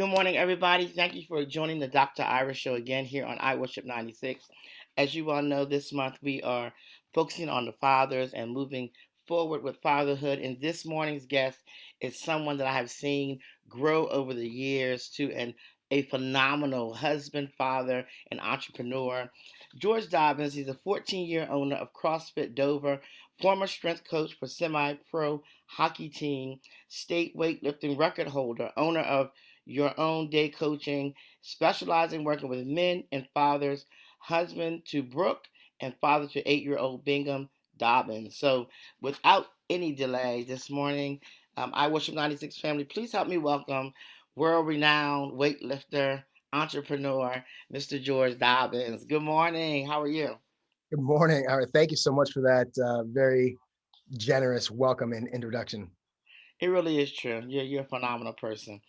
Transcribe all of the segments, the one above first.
Good morning, everybody. Thank you for joining the Dr. Ira Show again here on I Worship 96. As you all know, this month we are focusing on the fathers and moving forward with fatherhood. And this morning's guest is someone that I have seen grow over the years to a phenomenal husband, father, and entrepreneur. George Dobbins, he's a 14-year owner of CrossFit Dover, former strength coach for semi-pro hockey team, state weightlifting record holder, owner of your own day coaching, specializing working with men and fathers, husband to Brooke and father to 8-year-old Bingham Dobbins. So, without any delay this morning, I Worship 96 family, please help me welcome world renowned weightlifter, entrepreneur, Mr. George Dobbins. Good morning. How are you? Good morning. All right. Thank you so much for that very generous welcome and introduction. It really is true. You're a phenomenal person.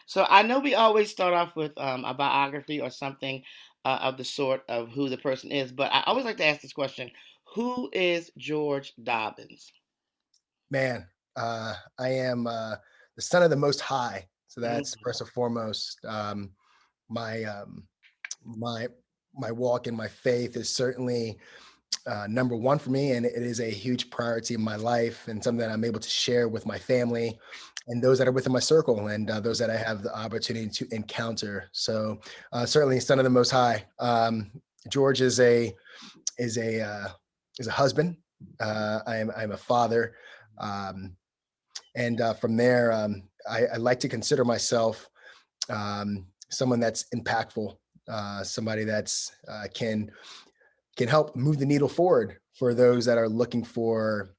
So I know we always start off with a biography or something of the sort of who the person is, but I always like to ask this question: Who is George Dobbins? Man, I am the son of the Most High. So that's Mhm. first and foremost. My my my walk in my faith is certainly number one for me, and it is a huge priority in my life and something that I'm able to share with my family and those that are within my circle and those that I have the opportunity to encounter. So certainly, son of the Most High. George is a uh, is a husband. I'm a father, um, and from there, I like to consider myself someone that's impactful, somebody that's can help move the needle forward for those that are looking for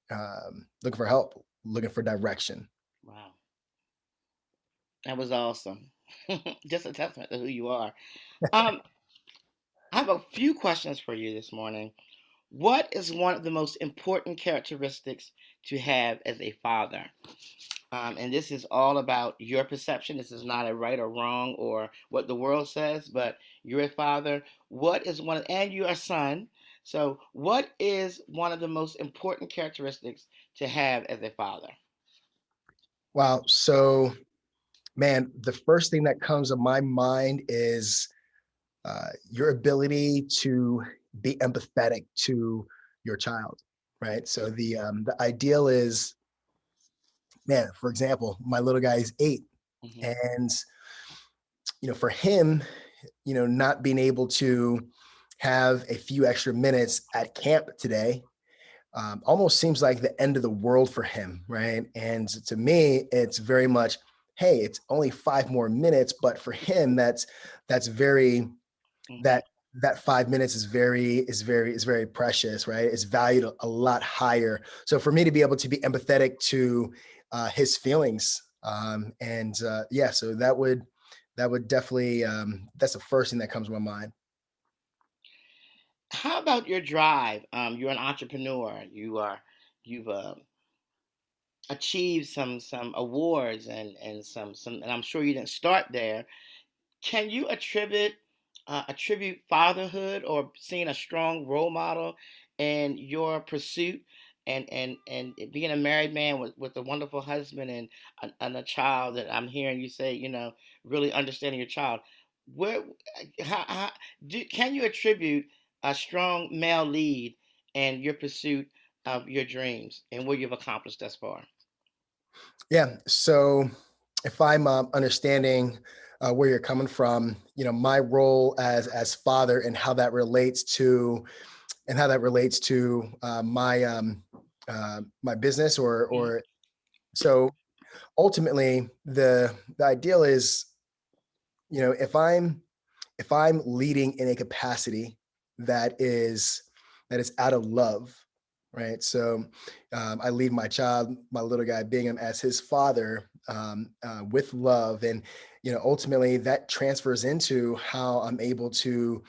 help, looking for direction. Wow, that was awesome. Just a testament to who you are. Um, I have a few questions for you this morning. What is one of the most important characteristics to have as a father? And this is all about your perception. This is not a right or wrong or what the world says, but you're a father. What is and you're a son. So, what is one of the most important characteristics to have as a father? Wow. So, man, the first thing that comes to my mind is your ability to be empathetic to your child, right? So the ideal is, man, for example, my little guy is 8, Hmm. and for him, not being able to have a few extra minutes at camp today almost seems like the end of the world for him, right? And to me, it's very much, hey, it's only 5 more minutes, but for him, that's very Hmm. that that 5 minutes is very precious, right? It's valued a lot higher. So for me to be able to be empathetic to his feelings, and yeah, so that would definitely that's the first thing that comes to my mind. How about your drive? You're an entrepreneur. You've achieved some awards and and I'm sure you didn't start there. Can you attribute fatherhood or seeing a strong role model in your pursuit and being a married man with a wonderful husband and a child that I'm hearing you say, really understanding your child. Where how can you attribute a strong male lead in your pursuit of your dreams and what you've accomplished thus far? Yeah. So if I'm understanding where you're coming from, my role as father and how that relates to my business Mhm. or so ultimately the ideal is, if I'm leading in a capacity that is out of love, right? So I lead my child, my little guy Bingham, as his father, with love, and ultimately that transfers into how I'm able to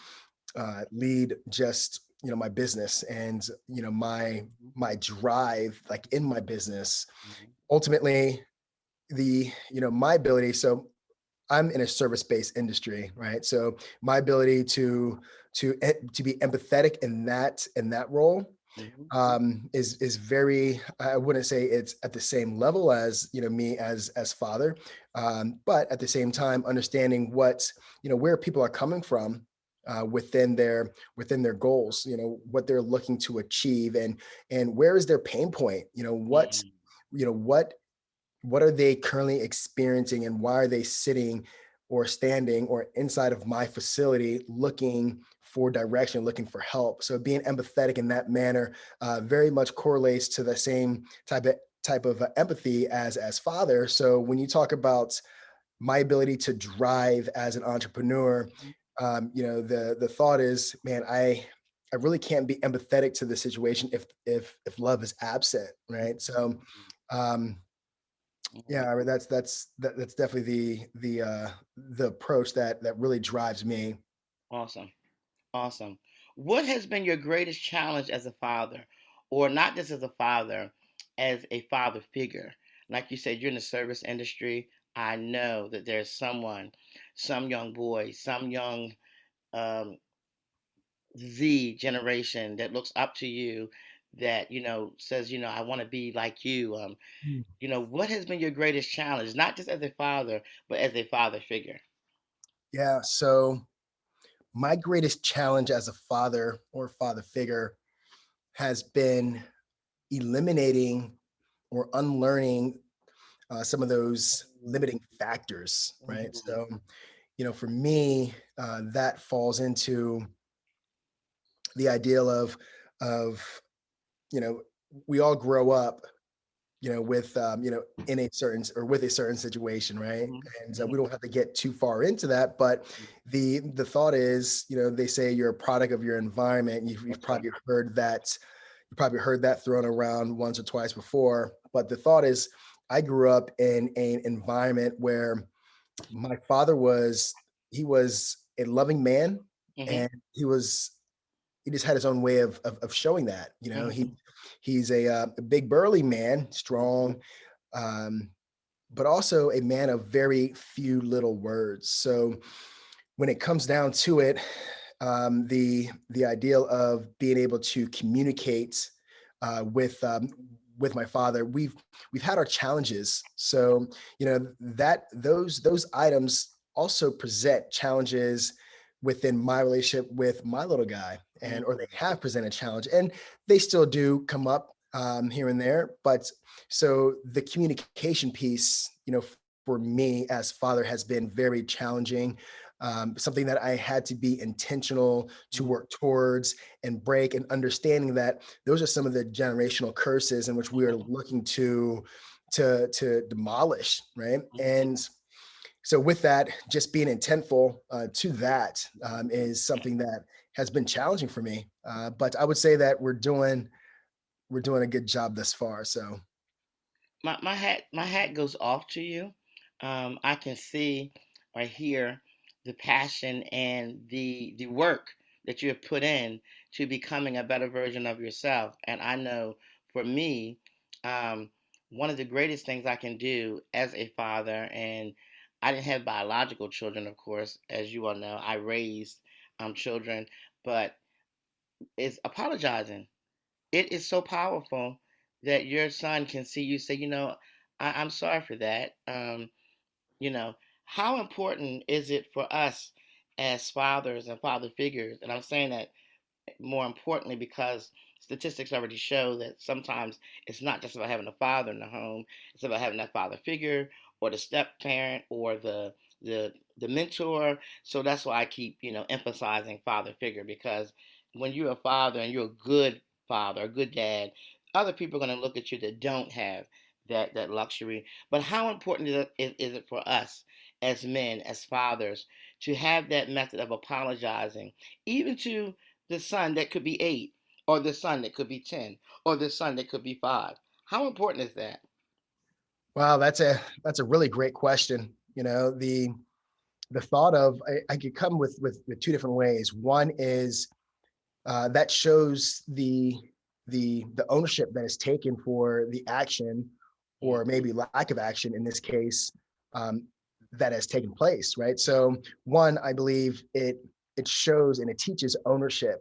lead just my business and my drive like in my business. Mhm. Ultimately, my ability. So I'm in a service-based industry, right? So my ability to be empathetic in that role Mhm. is very, I wouldn't say it's at the same level as, me as father, but at the same time understanding what, where people are coming from, within their goals, what they're looking to achieve, and where is their pain point, Mm. you know what what are they currently experiencing, and why are they sitting or standing or inside of my facility looking for direction, looking for help? So being empathetic in that manner very much correlates to the same type of empathy as father. So when you talk about my ability to drive as an entrepreneur, Mhm. the thought is, man, I really can't be empathetic to the situation if love is absent, right? So um, Mhm. yeah, I mean, that's definitely the approach that really drives me. Awesome. Awesome. What has been your greatest challenge as a father, or not just as a father, as a father figure? Like you said, you're in the service industry. I know that there's someone, some young boy, some young um, Z generation that looks up to you, that says, I want to be like you. Mm. What has been your greatest challenge, not just as a father, but as a father figure? Yeah, so my greatest challenge as a father or father figure has been eliminating or unlearning some of those limiting factors, right? Mhm. So, for me, that falls into the ideal of you know we all grow up with in a certain or with a certain situation, right? Mhm. And Mhm. we don't have to get too far into that, but the thought is, they say you're a product of your environment. You've That's right. probably heard that thrown around once or twice before, but the thought is, I grew up in an environment where my father was a loving man, Mhm. and he just had his own way of showing that. Mhm. He's a big burly man, strong, um, but also a man of very few little words. So when it comes down to it, the ideal of being able to communicate with my father, we've had our challenges. So that those items also present challenges within my relationship with my little guy, and or they Mhm. have presented challenge, and they still do come up here and there. But so the communication piece, for me as father, has been very challenging, something that I had to be intentional to Mhm. work towards and break, and understanding that those are some of the generational curses in which we are Mhm. looking to demolish, right? Mhm. And so with that, just being intentful to that is something that has been challenging for me. But I would say that we're doing a good job thus far. So My hat goes off to you. I can see or hear the passion and the work that you have put in to becoming a better version of yourself. And I know for me, um, one of the greatest things I can do as a father, and I didn't have biological children, of course, as you all know. I raised children, but is apologizing. It is so powerful that your son can see you say, I'm sorry for that. You know, how important is it for us as fathers and father figures? And I'm saying that more importantly because statistics already show that sometimes it's not just about having a father in the home, it's about having that father figure or the step parent or the mentor. So that's why I keep emphasizing father figure, because when you're a father and you're a good father, a good dad, other people are going to look at you that don't have that luxury. But how important is it for us as men, as fathers, to have that method of apologizing, even to the son that could be 8, or the son that could be 10, or the son that could be 5? How important is that? wow, that's a really great question. The thought of, I could come with two different ways. One is that shows the ownership that is taken for the action, or maybe lack of action in this case, um, that has taken place, right? So one, I believe it shows and it teaches ownership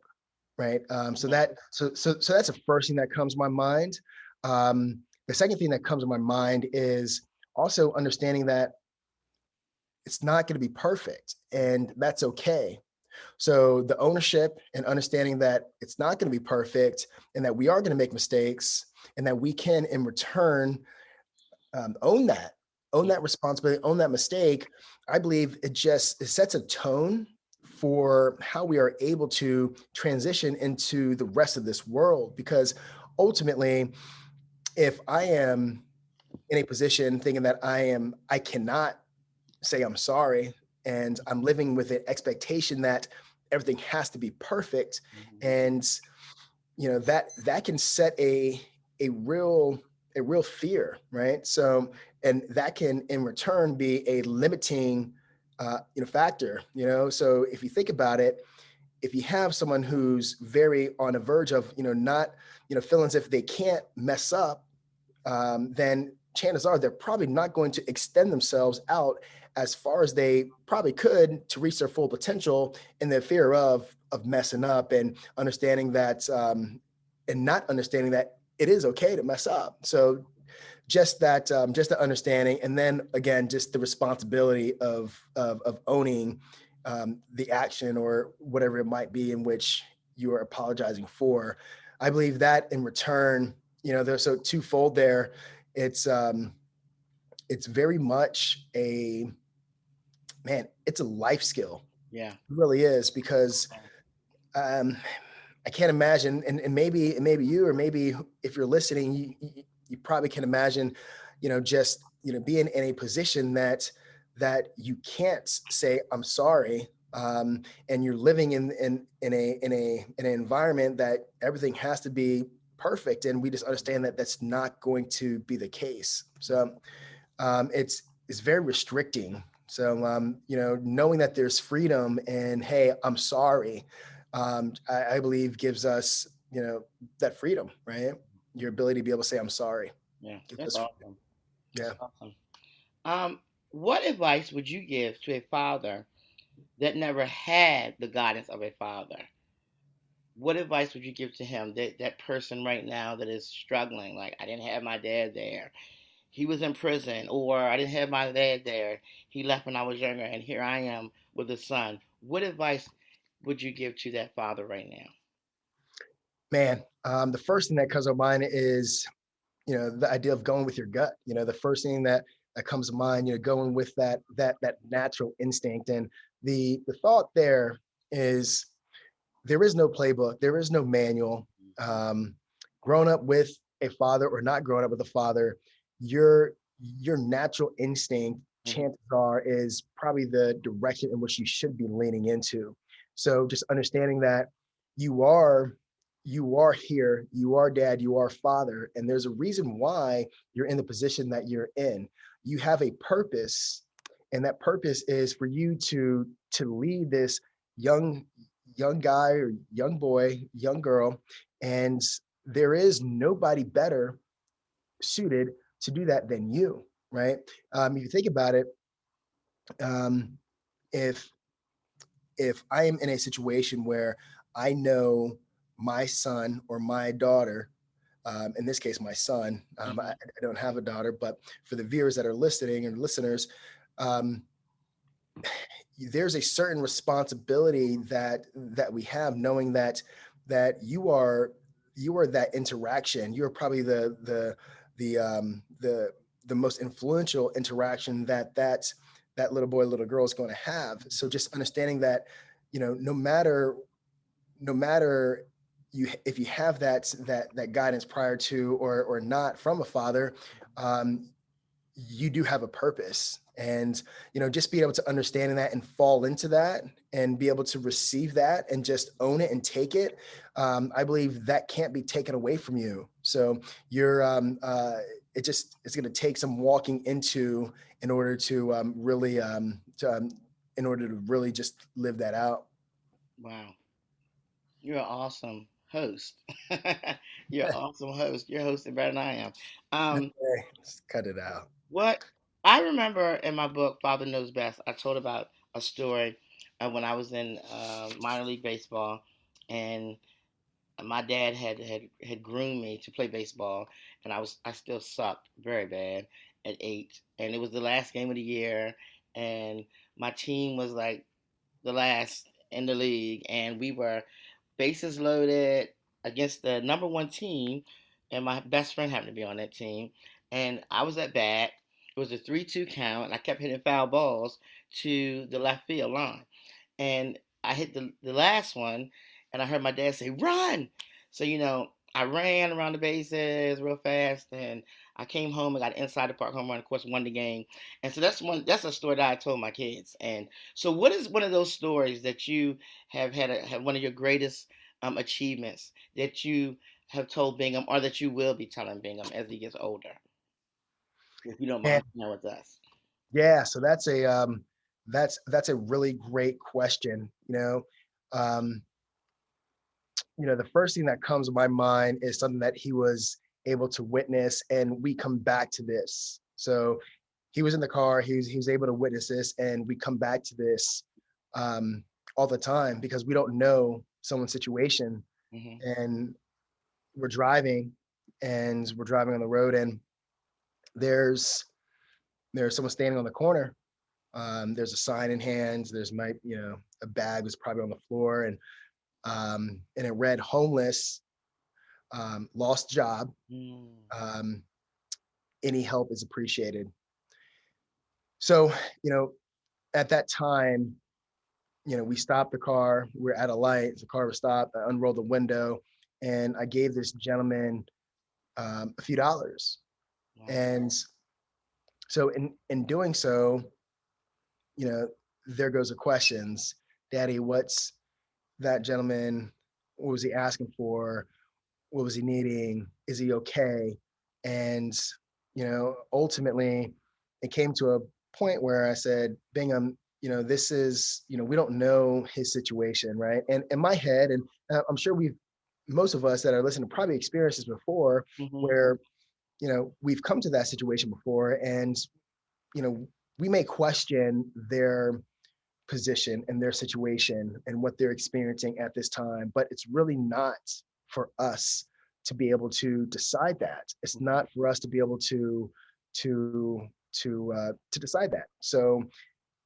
right? So Mhm. that so that's the first thing that comes to my mind. The second thing that comes to my mind is also understanding that it's not going to be perfect, and that's okay. So the ownership and understanding that it's not going to be perfect, and that we are going to make mistakes, and that we can, in return, own that, own that responsibility, own that mistake. I believe it sets a tone for how we are able to transition into the rest of this world. Because ultimately, if I am in a position thinking that I cannot say I'm sorry, and I'm living with an expectation that everything has to be perfect, Mhm. and that can set a real a real fear, right? So, and that can in return be a limiting factor. So if you think about it, if you have someone who's very on the verge of not feeling as if they can't mess up, then chances are they're probably not going to extend themselves out as far as they probably could to reach their full potential, in the fear of messing up, and understanding that and not understanding that it is okay to mess up. So just the understanding, and then again just the responsibility of owning the action or whatever it might be in which you are apologizing for. I believe that in return, there's so twofold there. It's um it's very much a man, it's a life skill. Yeah. It really is, because um I can't imagine, and maybe you, or maybe if you're listening, you probably can imagine, just being in a position that you can't say I'm sorry, and you're living in an environment that everything has to be perfect, and we just understand that that's not going to be the case. So it's very restricting. So knowing that there's freedom, and hey, I'm sorry, I believe gives us that freedom, right? Your ability to be able to say I'm sorry Yeah. gives That's us freedom. awesome. Yeah. That's awesome. Um, what advice would you give to a father that never had the guidance of a father? What advice would you give to him, that person right now that is struggling? Like, I didn't have my dad there. He was in prison, or I didn't have my dad there. He left when I was younger, and here I am with a son. What advice would you give to that father right now? Man, the first thing that comes to mind is the idea of going with your gut. The first thing that comes to mind, going with that natural instinct. And the thought there is, there is no playbook, there is no manual. Um, Growing up with a father or not growing up with a father, your natural instinct, Mhm. chances are, is probably the direction in which you should be leaning into. So just understanding that you are you are here, you are dad, you are father, and there's a reason why you're in the position that you're in. You have a purpose, and that purpose is for you to lead this young young guy or young boy, young girl, and there is nobody better suited to do that than you, right? If you think about it, um, if if I am in a situation where I know my son or my daughter, in this case, my son, I Mhm. don't have a daughter, but for the viewers that are listening and listeners, um, there's a certain responsibility that we have, knowing that you are that interaction. You're probably the most influential interaction that little boy, little girl is going to have. So just understanding that, no matter you, if you have that guidance prior to or not from a father, um, you do have a purpose. And just be able to understand that and fall into that, and be able to receive that and just own it and take it. I believe that can't be taken away from you. So you're it's going to take some walking into, in order to in order to really just live that out. Wow. You're an awesome host. You're an awesome host. You're hosting better than I am. Um, Okay, just cut it out. what I remember in my book, Father Knows Best, I told about a story when I was in minor league baseball, and my dad had groomed me to play baseball, and I still sucked very bad at 8, and it was the last game of the year, and my team was like the last in the league, and we were bases loaded against the number one team, and my best friend happened to be on that team, and I was at bat. It was a 3-2 count, and I kept hitting foul balls to the left field line, and I hit the last one, and I heard my dad say, "Run!" So I ran around the bases real fast, and I came home and got an inside the park home run. Of course, won the game, and so that's a story that I told my kids. And so, what is one of those stories that you have one of your greatest achievements that you have told Bingham, or that you will be telling Bingham as he gets older, if you don't And mind sharing with us? yeah, so that's a really great question. Um, the first thing that comes to my mind is something that he was able to witness, and we come back to this. So he was in the car, he was able to witness this, and we come back to this um, all the time because we don't know someone's situation, Hmm. and we're driving, we're driving on the road, and there's there's someone standing on the corner. There's a sign in hand. There's a bag was probably on the floor, and it read homeless, lost job. Mm. Um, any help is appreciated. So, you know, at that time, we stopped the car. We're at a light. The car was stopped. I unrolled the window, and I gave this gentleman a few dollars. Wow. And so, in doing so, there goes the questions. Daddy, what's that gentleman? What was he asking for? What was he needing? Is he okay? And ultimately, it came to a point where I said, Bingham, this is, we don't know his situation, right? And in my head, and I'm sure most of us that are listening probably experienced this before, Hmm. where we've come to that situation before, and you know we may question their position and their situation and what they're experiencing at this time, but it's really not for us to be able to decide that. It's not for us to be able to to decide that. So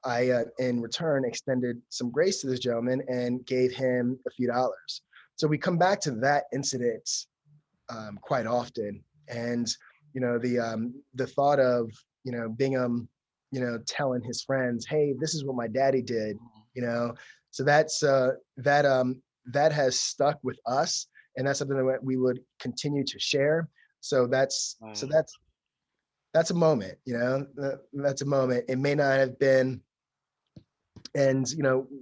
I, in return, extended some grace to this gentleman and gave him a few dollars. So we come back to that incident quite often, and the thought of Bingham, telling his friends, "Hey, this is what my daddy did," you know. So that has stuck with us, and that's something that we would continue to share. So that's so Wow. that's that's a moment, that's a moment. It may not have been, and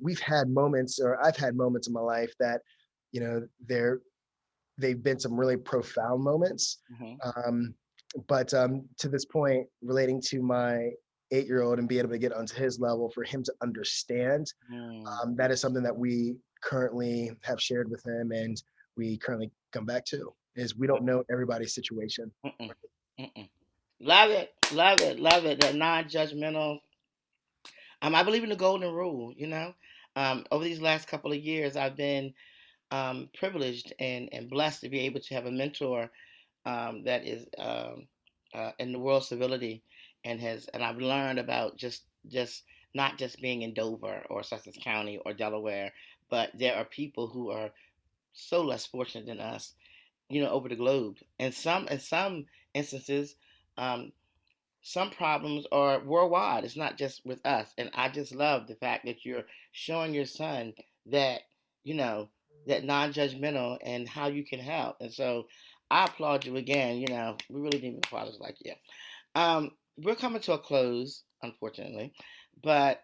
we've had moments, or I've had moments in my life that you know they're they've been some really profound moments. Hmm. Um, but to this point, relating to my 8-year-old and be able to get onto his level for him to understand, Mm. that is something that we currently have shared with him, and we currently come back to is we don't know everybody's situation. Mm-mm. Mm-mm. Love it, love it, love it. That non-judgmental. I believe in the golden rule. Over these last couple of years, I've been privileged and blessed to be able to have a mentor that is in the world civility, and I've learned about just not just being in Dover or Sussex County or Delaware, but there are people who are so less fortunate than us, over the globe. And some instances, um, some problems are worldwide. It's not just with us. And I just love the fact that you're showing your son that, you know, that non-judgmental and how you can help. And so I applaud you again. We really need fathers like you. We're coming to a close, unfortunately. But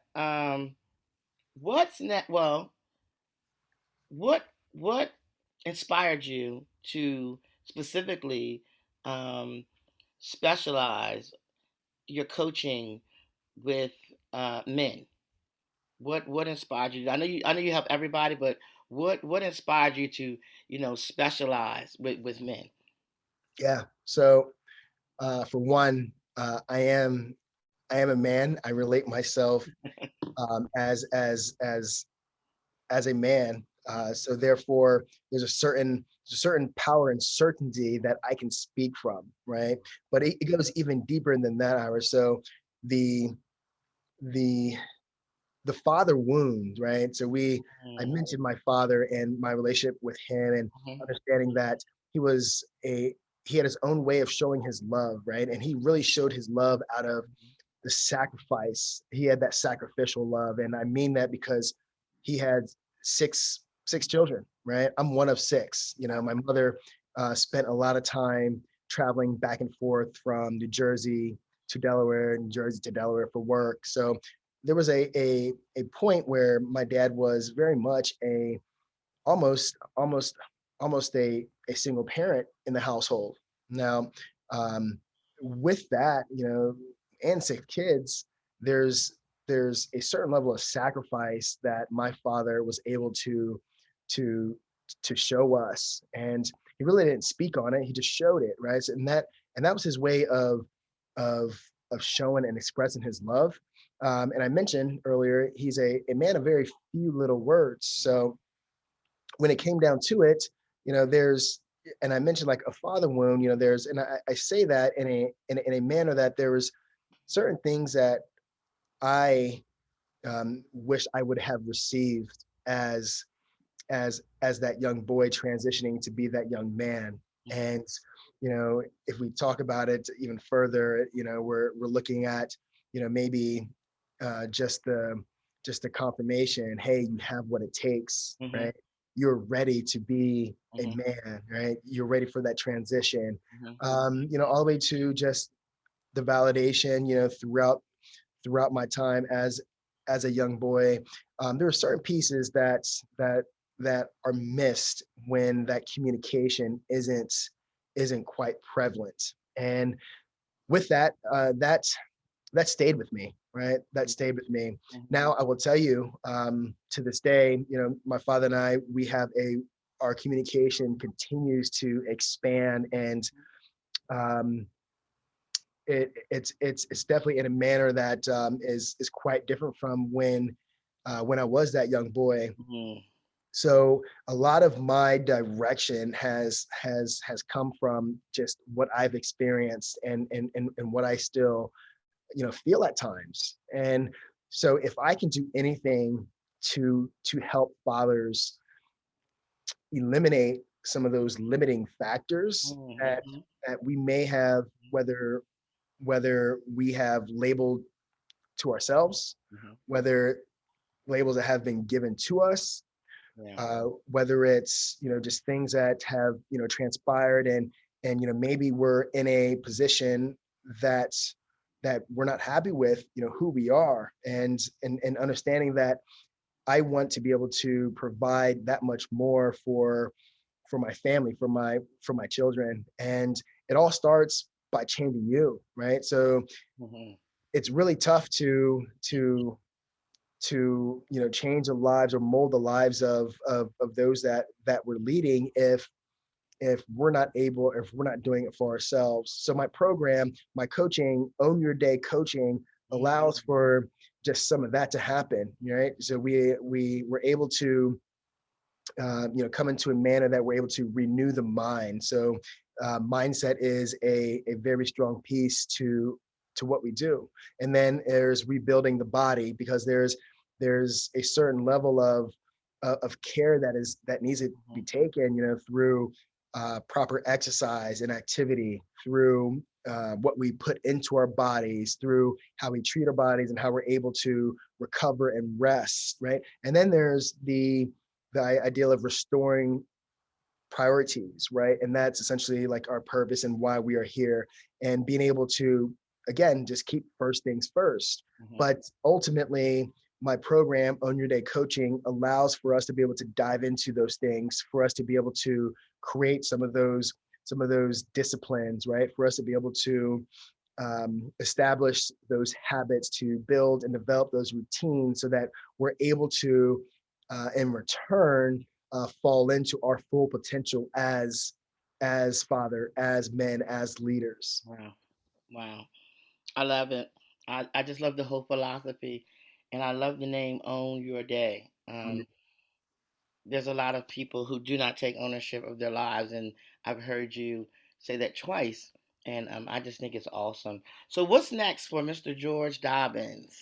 what's next? Well, what what inspired you to specifically um, specialize your coaching with men? What inspired you? I know you help everybody, but what inspired you to specialize with men? Yeah. So for one, I am a man. I relate myself as a man. So therefore, there's a certain certain power and certainty that I can speak from, right? But it goes even deeper than that, Ira. So the the the father wound, right? So I Mm-hmm. mentioned my father and my relationship with him, and understanding that he was a he had his own way of showing his love, right? And he really showed his love out of the sacrifice. He had that sacrificial love, and I mean that because he had six children, right? I'm one of six. You know, my mother spent a lot of time traveling back and forth from New Jersey to Delaware, New Jersey to Delaware for work. So there was a point where my dad was very much a almost almost almost a single parent in the household. Now, um, with that, you know, and six kids, there's there's a certain level of sacrifice that my father was able to to show us, and he really didn't speak on it. He just showed it, right? So, and that was his way of of showing and expressing his love. And I mentioned earlier, he's a man of very few little words. So when it came down to it, you know, there's, and I mentioned like a father wound, you know, there's, and I say that in a manner that there was certain things that I wish I would have received as that young boy transitioning to be that young man. Mm-hmm. And you know, if we talk about it even further, you know, we're looking at, you know, maybe just the confirmation, hey, you have what it takes, Mm-hmm. right? You're ready to be a Mm-hmm. man, right? You're ready for that transition. Mm-hmm. You know, all the way to just the validation, you know, throughout my time as a young boy. There are certain pieces that are missed when that communication isn't quite prevalent. And with that, that stayed with me, right? That stayed with me. Mm-hmm. Now I will tell you, to this day, you know, my father and I, we have a our communication continues to expand, and um, it's definitely in a manner that is quite different from when I was that young boy. Mm-hmm. So a lot of my direction has come from just what I've experienced, and what I still, you know, feel at times. And so if I can do anything to help fathers eliminate some of those limiting factors Mm-hmm. that we may have, whether we have labeled to ourselves, Mm-hmm. whether labels that have been given to us, Yeah. whether it's, you know, just things that have, you know, transpired, and you know, maybe we're in a position that we're not happy with, you know, who we are, and understanding that I want to be able to provide that much more for my family, for my children. And it all starts by changing you, right? So Mm-hmm. it's really tough to you know, change the lives or mold the lives of those that we're leading, if we're not able, if we're not doing it for ourselves. So my program, my coaching, Own Your Day coaching, allows for just some of that to happen, right? So we were able to you know, come into a manner that we're able to renew the mind. So mindset is a very strong piece to what we do. And then there's rebuilding the body, because there's a certain level of care that needs to be Mm-hmm. taken, you know, through proper exercise and activity, through what we put into our bodies, through how we treat our bodies, and how we're able to recover and rest, right? And then there's the ideal of restoring priorities, right? And that's essentially like our purpose and why we are here, and being able to, again, just keep first things first. Mm-hmm. But ultimately, my program, Own Your Day Coaching, allows for us to be able to dive into those things, for us to be able to create some of those disciplines, right? For us to be able to establish those habits, to build and develop those routines, so that we're able to, in return, fall into our full potential as father, as men, as leaders. Wow. Wow. I love it. I just love the whole philosophy, and I love the name Own Your Day. there's a lot of people who do not take ownership of their lives, and I've heard you say that twice, and I just think it's awesome. So, what's next for Mr. George Dobbins?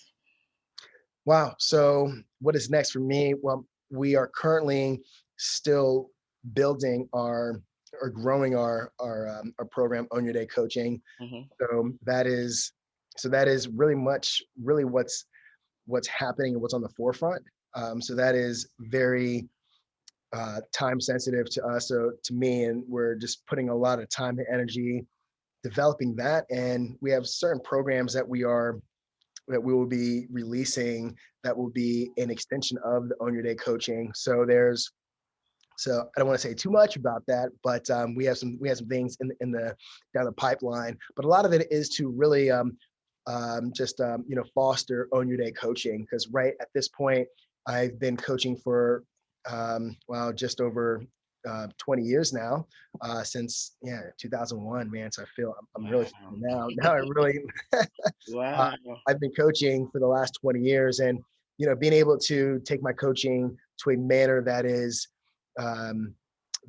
Wow. So what is next for me? Well, we are currently still building or growing our program, Own Your Day Coaching. Hmm. So that is really really what's happening and what's on the forefront. So that is very time sensitive to us, so to me, and we're just putting a lot of time and energy developing that. And we have certain programs that we will be releasing that will be an extension of the Own Your Day coaching. So I don't want to say too much about that, but we have some things in the down the pipeline. But a lot of it is to really just foster Own Your Day coaching, because right at this point I've been coaching for just over 20 years now, since 2001, man. So I feel I'm really Wow. now I really uh, Wow. I've been coaching for the last 20 years, and being able to take my coaching to a manner that is um,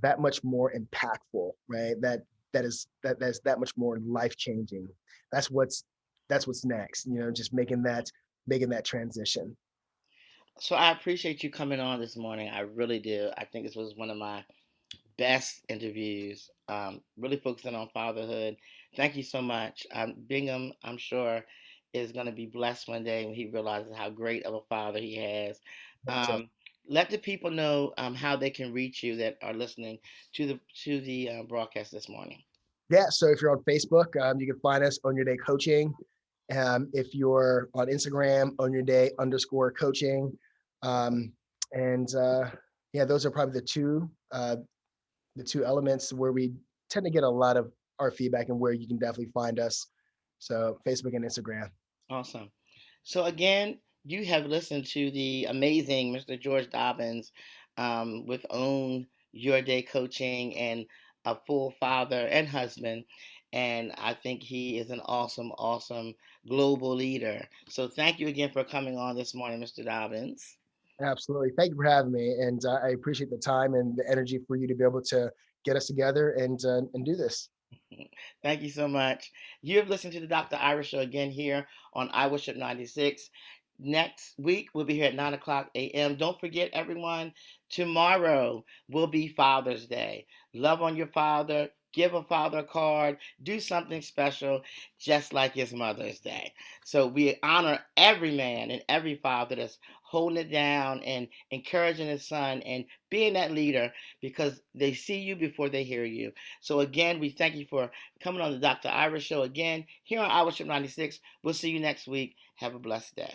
that much more impactful, right? That's that much more life changing. That's what's that's what's next. Just making that transition. So I appreciate you coming on this morning. I really do. I think this was one of my best interviews, really focusing on fatherhood. Thank you so much. Bingham, I'm sure, is going to be blessed one day when he realizes how great of a father he has. So Um, let the people know how they can reach you that are listening to the broadcast this morning. yeah, so if you're on Facebook, you can find us on Your Day Coaching. If you're on Instagram, on Your Day _ coaching, um, and yeah, those are probably the two elements where we tend to get a lot of our feedback, and where you can definitely find us. So Facebook and Instagram. Awesome. So again, you have listened to the amazing Mr. George Dobbins with Own Your Day Coaching and a full father and husband. And I think he is an awesome, awesome global leader. So thank you again for coming on this morning, Mr. Dobbins. Absolutely. Thank you for having me. And I appreciate the time and the energy for you to be able to get us together and do this. Thank you so much. You have listened to the Dr. Irish Show again here on I Worship 96. Next week, we'll be here at 9 o'clock a.m. Don't forget, everyone, tomorrow will be Father's Day. Love on your father, give a father a card, do something special, just like it's Mother's Day. So we honor every man and every father that's holding it down and encouraging his son and being that leader, because they see you before they hear you. So again, we thank you for coming on the Dr. Irish Show again here on I Worship 96. We'll see you next week. Have a blessed day.